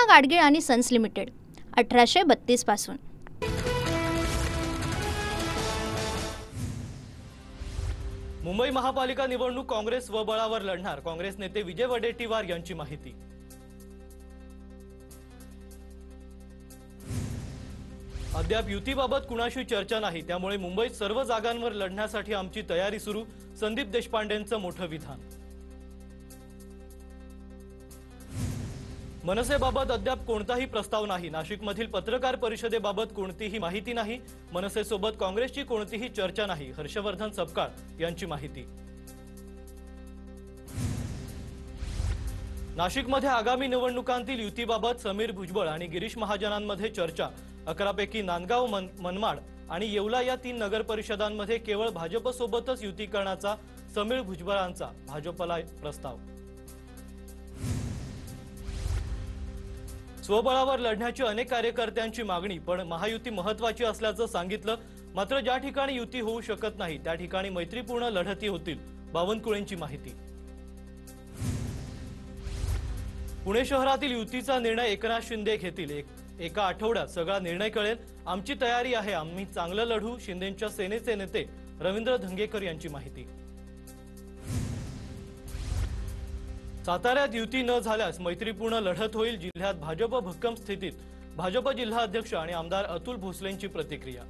कृष्णा गाडगीळ आणि sons limited 1832 पासून। मुंबई महापालिका निवडणूक काँग्रेस स्वबळावर लढणार, काँग्रेस नेते विजय वडेट्टीवार यांची माहिती। अद्याप युतीबाबत कुणाशी चर्चा नाही, त्यामुळे मुंबईत सर्व जागांवर लढण्यासाठी आमची तयारी सुरू, संदीप देशपांडेंचं मोठं विधान। मनसेबाबत अद्याप कोणताही प्रस्ताव नाही, नाशिकमधील पत्रकार परिषदेबाबत कोणतीही माहिती नाही, मनसेसोबत काँग्रेसची कोणतीही चर्चा नाही, हर्षवर्धन सपकाळ यांची माहिती। नाशिकमध्ये आगामी निवडणुकांतील युतीबाबत समीर भुजबळ आणि गिरीश महाजनांमध्ये चर्चा, 11 पैकी नांदगाव, मनमाड आणि येवला या 3 नगर परिषदांमध्ये केवळ भाजपसोबतच युती करण्याचा समीर भुजबळांचा भाजपला प्रस्ताव। स्वबळावर लढण्याची अनेक कार्यकर्त्यांची मागणी, पण महायुती महत्त्वाची असल्याचं सांगितलं, मात्र ज्या ठिकाणी युती होऊ शकत नाही त्या ठिकाणी मैत्रीपूर्ण लढती होतील, बावनकुळेंची माहिती। पुणे शहरातील युतीचा निर्णय एकनाथ शिंदे घेतील, एका आठवड्यात सगळा निर्णय कळेल, आमची तयारी आहे, आम्ही चांगलं लढू, शिंदेंच्या सेनेचे नेते रवींद्र धंगेकर यांची माहिती। साताऱ्यात युती न झाल्यास मैत्रीपूर्ण लढत होईल, जिल्ह्यात भाजप भक्कम स्थितीत, भाजप जिल्हा अध्यक्ष आणि आमदार अतुल भोसलेंची प्रतिक्रिया।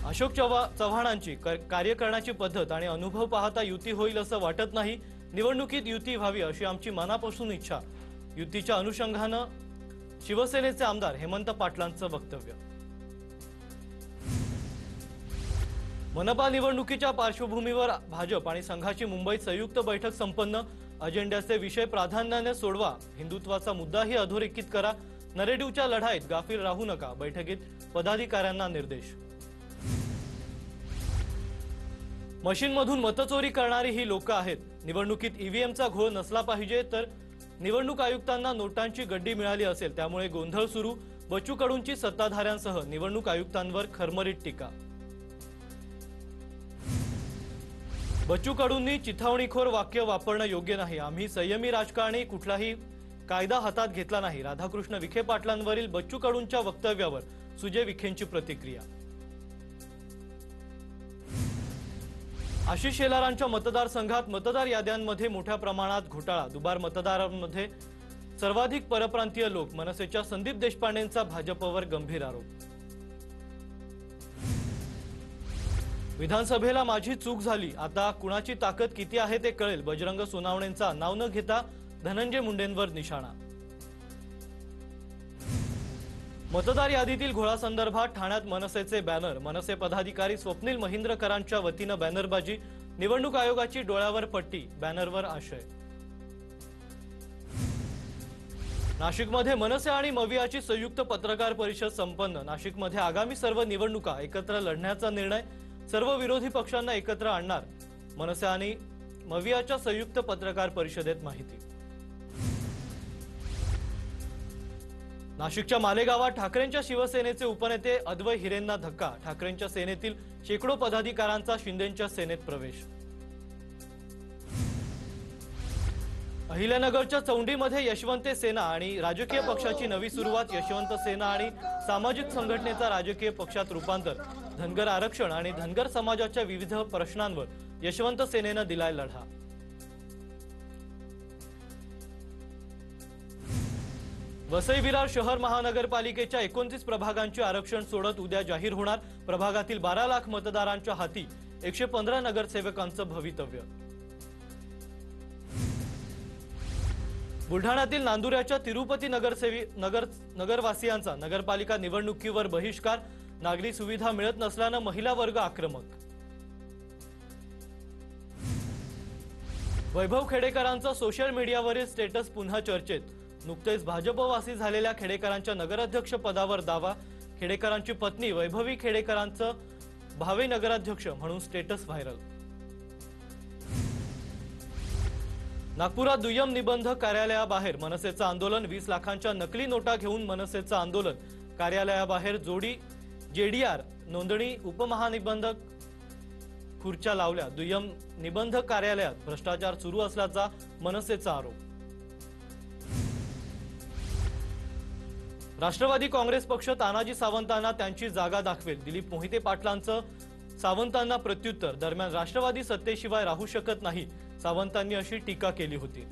अशोक चव्हाणांची कार्य करण्याची पद्धत आणि अनुभव पाहता युती होईल असं वाटत नाही, निवडणुकीत युती व्हावी अशी आमची मनापासून इच्छा, युतीच्या अनुषंगानं शिवसेनेचे आमदार हेमंत पाटलांचं वक्तव्य। मनपा निवडणुकीच्या पार्श्वभूमीवर भाजप आणि संघाची मुंबईत संयुक्त बैठक संपन्न, अजेंड्याचे विषय प्राधान्याने सोडवा, हिंदुत्वाचा मुद्दाही अधोरेखित करा, नरेटिव्हच्या लढाईत गाफील राहू नका, बैठकीत पदाधिकाऱ्यांना निर्देश। मशीनमधून मतचोरी करणारी ही लोक आहेत, निवडणुकीत ईव्हीएमचा घोळ नसला पाहिजे, तर निवडणूक आयुक्तांना नोटांची गड्डी मिळाली असेल, त्यामुळे गोंधळ सुरू, बच्चू कडूंची सत्ताधाऱ्यांसह निवडणूक आयुक्तांवर खरमरीत टीका। बच्चू कडूंनी चिथावणीखोर वाक्य वापरणं योग्य नाही, आम्ही संयमी राजकारणी, कुठलाही कायदा हातात घेतला नाही, राधाकृष्ण विखे पाटलांवरील बच्चू कडूंच्या वक्तव्यावर सुजय विखेंची प्रतिक्रिया। आशिष शेलारांच्या मतदारसंघात मतदार याद्यांमध्ये मोठ्या प्रमाणात घोटाळा, दुबार मतदारांमध्ये सर्वाधिक परप्रांतीय लोक, मनसेच्या संदीप देशपांडेंचा भाजपवर गंभीर आरोप। विधानसभेला माझी चूक झाली, आता कुणाची ताकद किती आहे ते कळेल, बजरंग सोनावणेंचा नाव न घेता धनंजय मुंडेंवर निशाणा। मतदार यादीतील घोळासंदर्भात ठाण्यात मनसेचे बॅनर, मनसे पदाधिकारी स्वप्नील महिंद्रकरांच्या वतीनं बॅनरबाजी, निवडणूक आयोगाची डोळ्यावर पट्टी, बॅनरवर आशय। नाशिकमध्ये मनसे आणि मविआची संयुक्त पत्रकार परिषद संपन्न, नाशिकमध्ये आगामी सर्व निवडणुका एकत्र लढण्याचा निर्णय, सर्व विरोधी पक्षांना एकत्र आणणार, मनसे आणि मविआच्या संयुक्त पत्रकार परिषदेत माहिती। नाशिकच्या मालेगावात ठाकरेंच्या शिवसेनेचे उपनेते अद्वै हिरेंना धक्का, ठाकरेंच्या सेनेतील शेकडो पदाधिकाऱ्यांचा शिंदेंच्या सेनेत प्रवेश। अहिल्यानगरच्या चौंडीमध्ये यशवंत सेना आणि राजकीय पक्षाची नवी सुरुवात, यशवंत सेना आणि सामाजिक संघटनेचा राजकीय पक्षात रूपांतर, धनगर आरक्षण आणि धनगर समाजाच्या विविध प्रश्नांवर यशवंत सेनेनं दिलाय लढा। वसई विरार शहर महानगरपालिकेच्या 29 प्रभागांचे आरक्षण सोडत उद्या जाहीर होणार, प्रभागातील 12 लाख मतदारांच्या हाती 115 नगरसेवकांचं भवितव्य। बुलढाण्यातील नांदुऱ्याच्या तिरुपती नगरवासियांचा नगरपालिका निवडणुकीवर बहिष्कार, नागरी सुविधा मिळत नसल्यानं महिला वर्ग आक्रमक। वैभव खेडेकरांचा सोशल मीडियावरील स्टेटस पुन्हा चर्चेत, नुकतेच भाजपवासी झालेल्या खेडेकरांच्या नगराध्यक्ष पदावर दावा, खेडेकरांची पत्नी वैभवी खेडेकरांचं भावी नगराध्यक्ष म्हणून स्टेटस व्हायरल। नागपुरात दुय्यम निबंधक कार्यालयाबाहेर मनसेचं आंदोलन, 20 लाखांच्या नकली नोटा घेऊन मनसेचं आंदोलन, कार्यालयाबाहेर जेडीआर नोंदणी उपमहानिबंधक खुर्च्या लावल्या, दुय्यम निबंधक कार्यालयात भ्रष्टाचार सुरू असल्याचा मनसेचा आरोप। राष्ट्रवादी काँग्रेस पक्ष तानाजी सावंतांना त्यांची जागा दाखवेल, दिलीप मोहिते पाटलांचं सावंतांना प्रत्युत्तर। दरम्यान राष्ट्रवादी सत्तेशिवाय राहू शकत नाही, सावंतांनी अशी टीका केली होती।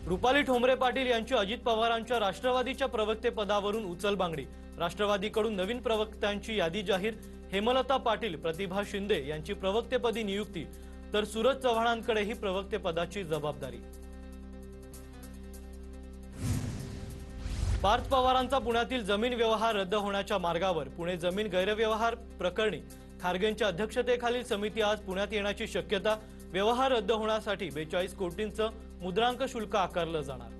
रुपाली ठोंबरे पाटील यांची अजित पवारांच्या राष्ट्रवादीच्या प्रवक्तेपदावरून उचलबांगडी। राष्ट्रवादीकडून नवीन प्रवक्त्यांची यादी जाहीर। हेमलता पाटील, प्रतिभा शिंदे यांची प्रवक्तेपदी नियुक्ती, तर सूरज चव्हाणांकडेही प्रवक्तेपदाची जबाबदारी। पार्थ पवारांचा पुण्यातील जमीन व्यवहार रद्द होण्याच्या मार्गावर। पुणे जमीन गैरव्यवहार प्रकरणी खारगेंच्या अध्यक्षतेखालील समिती आज पुण्यात येण्याची शक्यता। व्यवहार रद्द होण्यासाठी 42 कोटींचं मुद्रांक शुल्क आकारलं जाणार।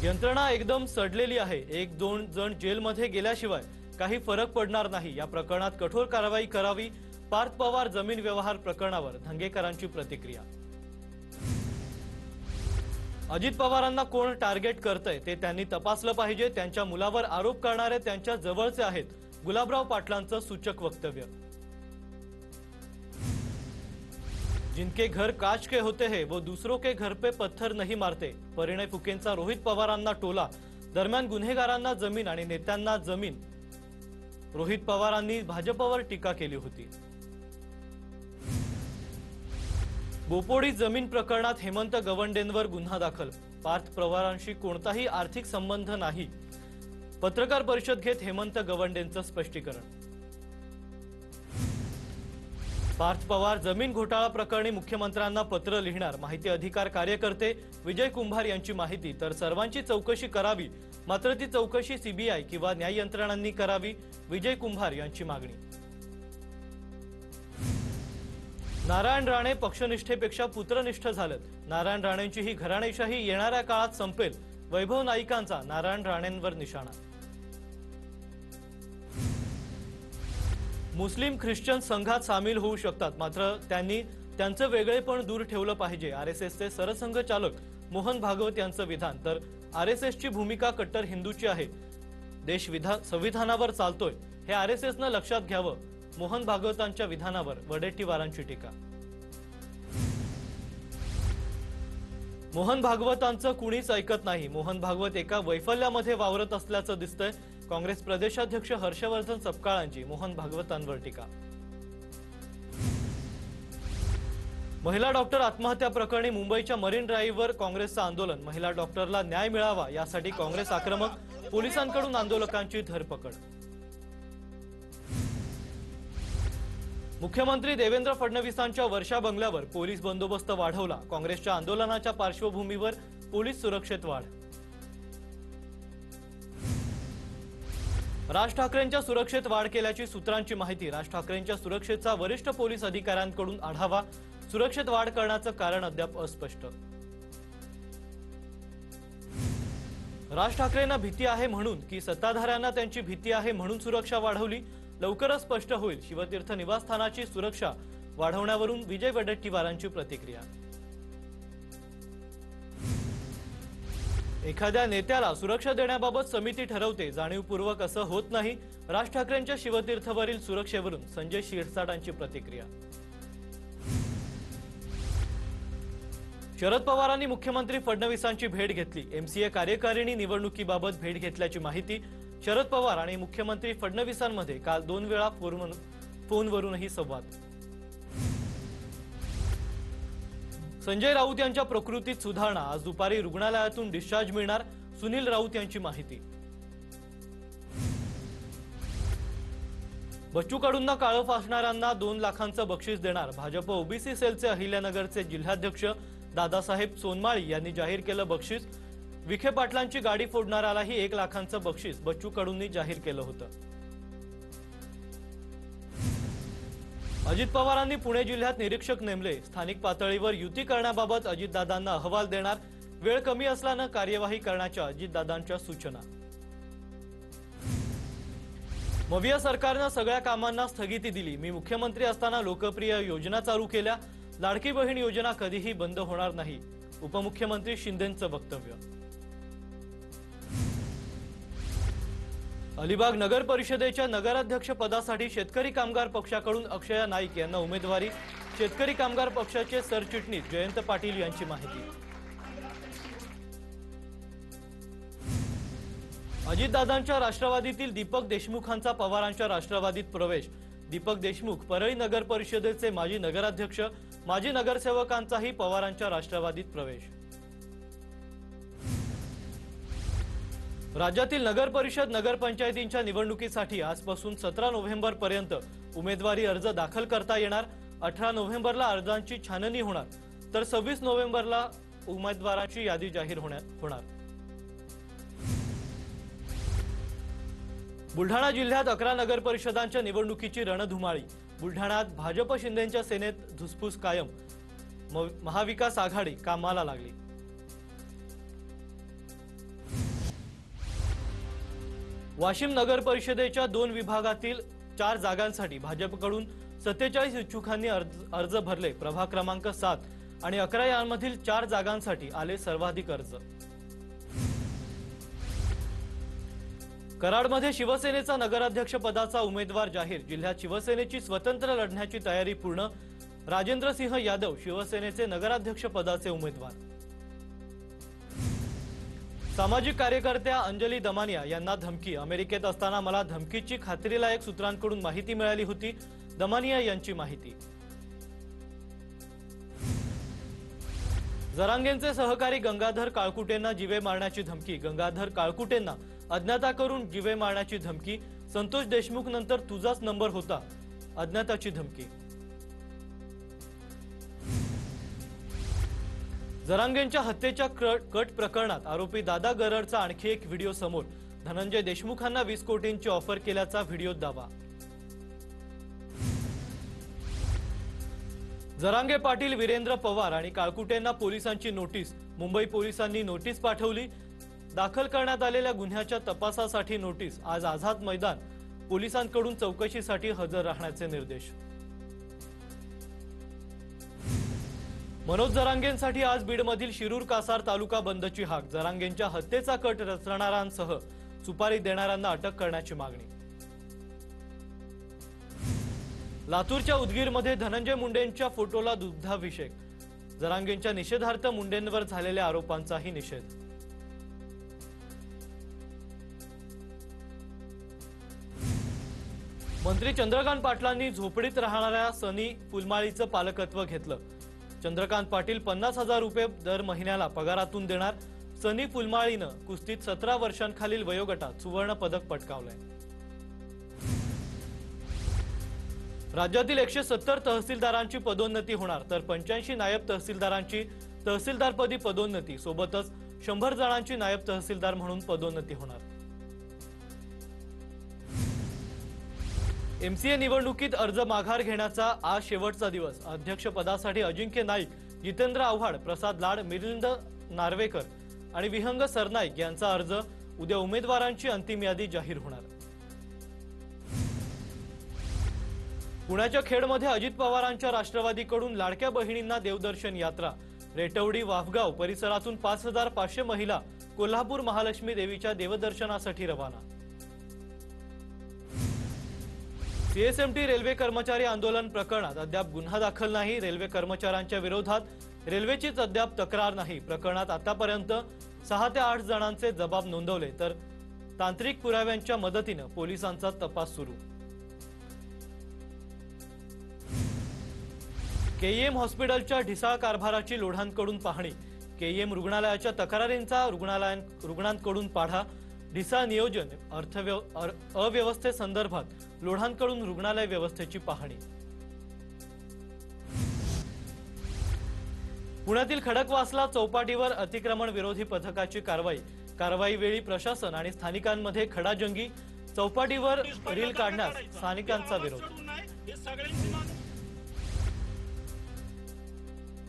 यंत्रणा एकदम सडलेली आहे, 1-2 जण जेलमध्ये गेल्याशिवाय काही फरक पडणार नाही, या प्रकरणात कठोर कारवाई करावी। पार्थ पवार जमीन व्यवहार प्रकरणावर धंगेकरांची प्रतिक्रिया। अजित पवारांना कोण टार्गेट करतंय ते त्यांनी तपासलं पाहिजे, त्यांच्या मुलावर आरोप करणारे त्यांच्या जवळचे आहेत, गुलाबराव पाटलांचं सूचक वक्तव्य। जिनके घर काच के होते हैं वो दूसरों के घर पे पत्थर नहीं मारते, परिणय फुकेंचा रोहित पवारांना टोला। दरम्यान गुन्हेगारांना जमीन आणि नेत्यांना जमीन, रोहित पवारांनी भाजपवर टीका केली होती। बोपोडी जमीन प्रकरणात हेमंत गवंडेंवर गुन्हा दाखल। पार्थ पवारांशी कोणताही आर्थिक संबंध नाही, पत्रकार परिषद घेत हेमंत गवंडेंचं स्पष्टीकरण। पार्थ पवार जमीन घोटाळा प्रकरणी मुख्यमंत्र्यांना पत्र लिहिणार, माहिती अधिकार कार्यकर्ते विजय कुंभार यांची माहिती, तर सर्वांची चौकशी करावी, मात्र ती चौकशी सीबीआय किंवा न्याय यंत्रणांनी करावी, विजय कुंभार यांची मागणी। नारायण राणे पक्षनिष्ठेपेक्षा पुत्रनिष्ठ झालेत। नारायण राणेंची ही घराणेशाही येणाऱ्या काळात संपेल, वैभव नाईकांचा नारायण राणेंवर निशाणा। मुस्लिम ख्रिश्चन संघात सामील होऊ शकतात, मात्र त्यांनी त्यांचं वेगळेपण दूर ठेवलं पाहिजे, आरएसएसचे सरसंघचालक मोहन भागवत यांचं विधान। तर आरएसएसची भूमिका कट्टर हिंदूची आहे, देश संविधानावर चालतोय हे आरएसएसनं लक्षात घ्यावं, मोहन भागवतांच्या विधानावर वडेट्टीवारांची टीका। मोहन भागवतांचं कुणीच ऐकत नाही, मोहन भागवत एका वैफल्यामध्ये वावरत असल्याचं दिसतंय, काँग्रेस प्रदेशाध्यक्ष हर्षवर्धन सपकाळांची मोहन भागवतांवर टीका। महिला डॉक्टर आत्महत्या प्रकरणी मुंबईच्या मरीन ड्राईव्हवर काँग्रेसचं आंदोलन। महिला डॉक्टरला न्याय मिळावा यासाठी काँग्रेस आक्रमक, पोलिसांकडून आंदोलकांची धरपकड। मुख्यमंत्री देवेंद्र फडणवीसांच्या वर्षा बंगल्यावर पोलीस बंदोबस्त वाढवला, काँग्रेसच्या आंदोलनाच्या पार्श्वभूमीवर पोलीस सुरक्षेत वाढ। राज ठाकरेंच्या सुरक्षेत वाढ केल्याची सूत्रांची माहिती। राज ठाकरेंच्या सुरक्षेचा वरिष्ठ पोलीस अधिकाऱ्यांकडून आढावा, सुरक्षेत वाढ करण्याचं कारण अद्याप अस्पष्ट। राज ठाकरेंना भीती आहे म्हणून की सत्ताधाऱ्यांना त्यांची भीती आहे म्हणून सुरक्षा वाढवली, लवकरच स्पष्ट होईल। शिवतीर्थ निवासस्थानाची सुरक्षा वाढवण्यावरून विजय वडेट्टीवारांची प्रतिक्रिया। एखाद्या नेत्याला सुरक्षा देण्याबाबत समिती ठरवते, जाणीवपूर्वक असं होत नाही, राज ठाकरेंच्या शिवतीर्थवरील सुरक्षेवरून संजय शिरसाटांची प्रतिक्रिया। शरद पवारांनी मुख्यमंत्री फडणवीसांची भेट घेतली, एमसीए कार्यकारिणी निवडणुकीबाबत भेट घेतल्याची माहिती। शरद पवार आणि मुख्यमंत्री फडणवीसांमध्ये काल 2 वेळा फोनवरूनही संवाद। संजय राऊत यांच्या प्रकृतीत सुधारणा, आज दुपारी रुग्णालयातून डिस्चार्ज मिळणार, सुनील राऊत यांची माहिती। बच्चू कडूंना काळं फासणाऱ्यांना 2 लाखांचं बक्षीस देणार, भाजप ओबीसी सेलचे अहिल्यानगरचे जिल्हाध्यक्ष दादासाहेब सोनमाळी यांनी जाहीर केलं बक्षीस। विखे पाटलांची गाडी फोडणाऱ्यालाही 1 लाखांचं बक्षीस बच्चू कडूंनी जाहीर केलं होतं। अजित पवारांनी पुणे जिल्ह्यात निरीक्षक नेमले, स्थानिक पातळीवर युती करण्याबाबत अजितदादांना अहवाल देणार, वेळ कमी असल्यानं कार्यवाही करण्याच्या अजितदादांच्या सूचना। मविया सरकारनं सगळ्या कामांना स्थगिती दिली, मी मुख्यमंत्री असताना लोकप्रिय योजना चालू केल्या, लाडकी बहीण योजना कधीही बंद होणार नाही, उपमुख्यमंत्री शिंदेंचं वक्तव्य। अलिबाग नगर परिषदेच्या नगराध्यक्ष पदासाठी शेतकरी कामगार पक्षाकडून अक्षया नाईक यांना उमेदवारी, शेतकरी कामगार पक्षाचे सरचिटणीस जयंत पाटील यांची माहिती। अजितदादांच्या राष्ट्रवादीतील दीपक देशमुखांचा पवारांच्या राष्ट्रवादीत प्रवेश। दीपक देशमुख परळी नगर परिषदेचे माजी नगराध्यक्ष, माजी नगरसेवकांचाही पवारांच्या राष्ट्रवादीत प्रवेश। राज्यातील नगर परिषद नगरपंचायतींच्या निवडणुकीसाठी आजपासून 17 नोव्हेंबर पर्यंत उमेदवारी अर्ज दाखल करता येणार। 18 नोव्हेंबरला अर्जांची छाननी होणार, तर 26 नोव्हेंबरला उमेदवारांची यादी जाहीर होणार। बुलढाणा जिल्ह्यात 11 नगर परिषदांच्या निवडणुकीची रणधुमाळी। बुलढाण्यात भाजप शिंदेच्या सेनेत धुसफूस कायम, महाविकास आघाडी कामाला लागली। वाशिम नगर परिषदेच्या 2 विभागातील 4 जागांसाठी भाजपकडून 47 इच्छुकांनी अर्ज भरले। प्रभाग क्रमांक 7 आणि 11 यांमधील 4 जागांसाठी आले सर्वाधिक अर्ज। कराडमध्ये शिवसेनेचा नगराध्यक्ष पदाचा उमेदवार जाहीर। जिल्ह्यात शिवसेनेची स्वतंत्र लढण्याची तयारी पूर्ण। राजेंद्र सिंह यादव शिवसेनेचे नगराध्यक्ष पदाचे उमेदवार। सामाजिक कार्यकर्त्या अंजली दमानिया यांना धमकी। अमेरिकेत असताना मला धमकीची खात्रीलायक सूत्रांकडून माहिती मिळाली होती, दमानिया यांची माहिती। जरांगेंचे सहकारी गंगाधर काळकुटेंना जीवे मारण्याची धमकी। गंगाधर काळकुटेंना अज्ञाताकडून जीवे मारण्याची धमकी। संतोष देशमुख नंतर तुझाच नंबर होता, अज्ञाताची धमकी। जरांगेंच्या हत्येच्या कट प्रकरणात आरोपी दादा गरडचा आणखी एक व्हिडिओ समोर। धनंजय देशमुखांना 20 कोटींची ऑफर केल्याचा व्हिडिओत दावा। जरांगे पाटील, वीरेंद्र पवार आणि काळकुटेंना पोलिसांची नोटीस। मुंबई पोलिसांनी नोटीस पाठवली। दाखल करण्यात आलेल्या गुन्ह्याच्या तपासासाठी नोटीस। आज आझाद मैदान पोलिसांकडून चौकशीसाठी हजर राहण्याचे निर्देश। मनोज जरांगेंसाठी आज बीडमधील शिरूर कासार तालुका बंदची हाक। जरांगेंच्या हत्येचा कट रचणाऱ्यांसह सुपारी देणाऱ्यांना अटक करण्याची मागणी। लातूरच्या उदगीरमध्ये धनंजय मुंडेंच्या फोटोला दुग्धाभिषेक। जरांगेंच्या निषेधार्थ मुंडेंवर झालेल्या आरोपांचाही निषेध। मंत्री चंद्रकांत पाटलांनी झोपडीत राहणाऱ्या सनी फुलमाळीचं पालकत्व घेतलं। चंद्रकांत पाटील 50,000 रुपये दर महिन्याला पगारातून देणार। सनी फुलमाळीनं कुस्तीत 17 वर्षांखालील वयोगटात सुवर्ण पदक पटकावलंय। राज्यातील 170 तहसीलदारांची पदोन्नती होणार, तर 85 नायब तहसीलदारांची तहसीलदारपदी पदोन्नती, सोबतच 100 जणांची नायब तहसीलदार म्हणून पदोन्नती होणार। एमसीए निवडणुकीत अर्ज माघार घेण्याचा आज शेवटचा दिवस। अध्यक्षपदासाठी अजिंक्य नाईक, जितेंद्र आव्हाड, प्रसाद लाड, मिलिंद नार्वेकर आणि विहंग सरनाईक यांचा अर्ज। उद्या उमेदवारांची अंतिम यादी जाहीर होणार। पुण्याच्या खेडमध्ये अजित पवारांच्या राष्ट्रवादीकडून लाडक्या बहिणींना देवदर्शन यात्रा। रेटवडी, वाफगाव परिसरातून 5,500 महिला कोल्हापूर महालक्ष्मी देवीच्या देवदर्शनासाठी रवाना। सीएसएमटी रेल्वे कर्मचारी आंदोलन प्रकरणात अद्याप गुन्हा दाखल नाही। रेल्वे कर्मचाऱ्यांच्या विरोधात रेल्वेचीच अद्याप तक्रार नाही। प्रकरणात आतापर्यंत 6 ते 8 जणांचे जबाब नोंदवले, तर तांत्रिक पुराव्यांच्या मदतीने पोलिसांचा तपास सुरू। केईएम हॉस्पिटलच्या ढिसाळ कारभाराची लोढांकडून पाहणी। केईएम रुग्णालयाच्या तक्रारींचा रुग्णांकडून पाढा। ढिसाळ नियोजन अव्यवस्थेसंदर्भात लोढांकडून रुग्णालय व्यवस्थेची पाहणी। पुण्यातील खडकवासला चौपाटीवर अतिक्रमण विरोधी पथकाची कारवाई वेळी प्रशासन आणि स्थानिकांमध्ये खडाजंगी। चौपाटीवर रील काढण्यास स्थानिकांचा विरोध।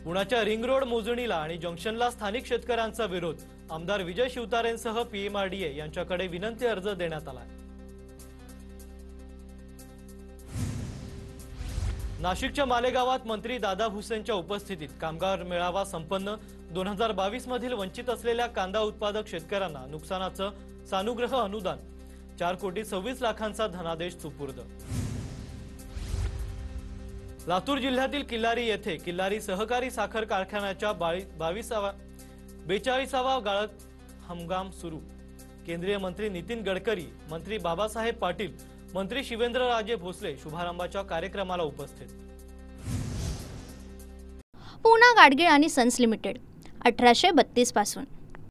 पुण्याच्या रिंग रोड मोजणीला आणि जंक्शनला स्थानिक शेतकऱ्यांचा विरोध। आमदार विजय शिवतारेंसह पीएमआरडीए यांच्याकडे विनंती अर्ज देण्यात आला। नाशिकच्या मालेगावात मंत्री दादा भुसेंच्या उपस्थितीत कामगार मेळावा संपन्न। 2022 मधील वंचित असलेल्या कांदा उत्पादक शेतकऱ्यांना नुकसानाचं सानुग्रह अनुदान। 4,26,00,000चा धनादेश सुपूर्द। लातूर जिल्ह्यातील किल्लारी येथे किल्लारी सहकारी साखर कारखान्याच्या 42वा गाळप हंगाम सुरू। केंद्रीय मंत्री नितीन गडकरी, मंत्री बाबासाहेब पाटील, मंत्री शिवेंद्रराजे भोसले शुभारंभाच्या कार्यक्रमाला उपस्थित। पूना गाडगीळ आणि सन्स लिमिटेड 1832 पासून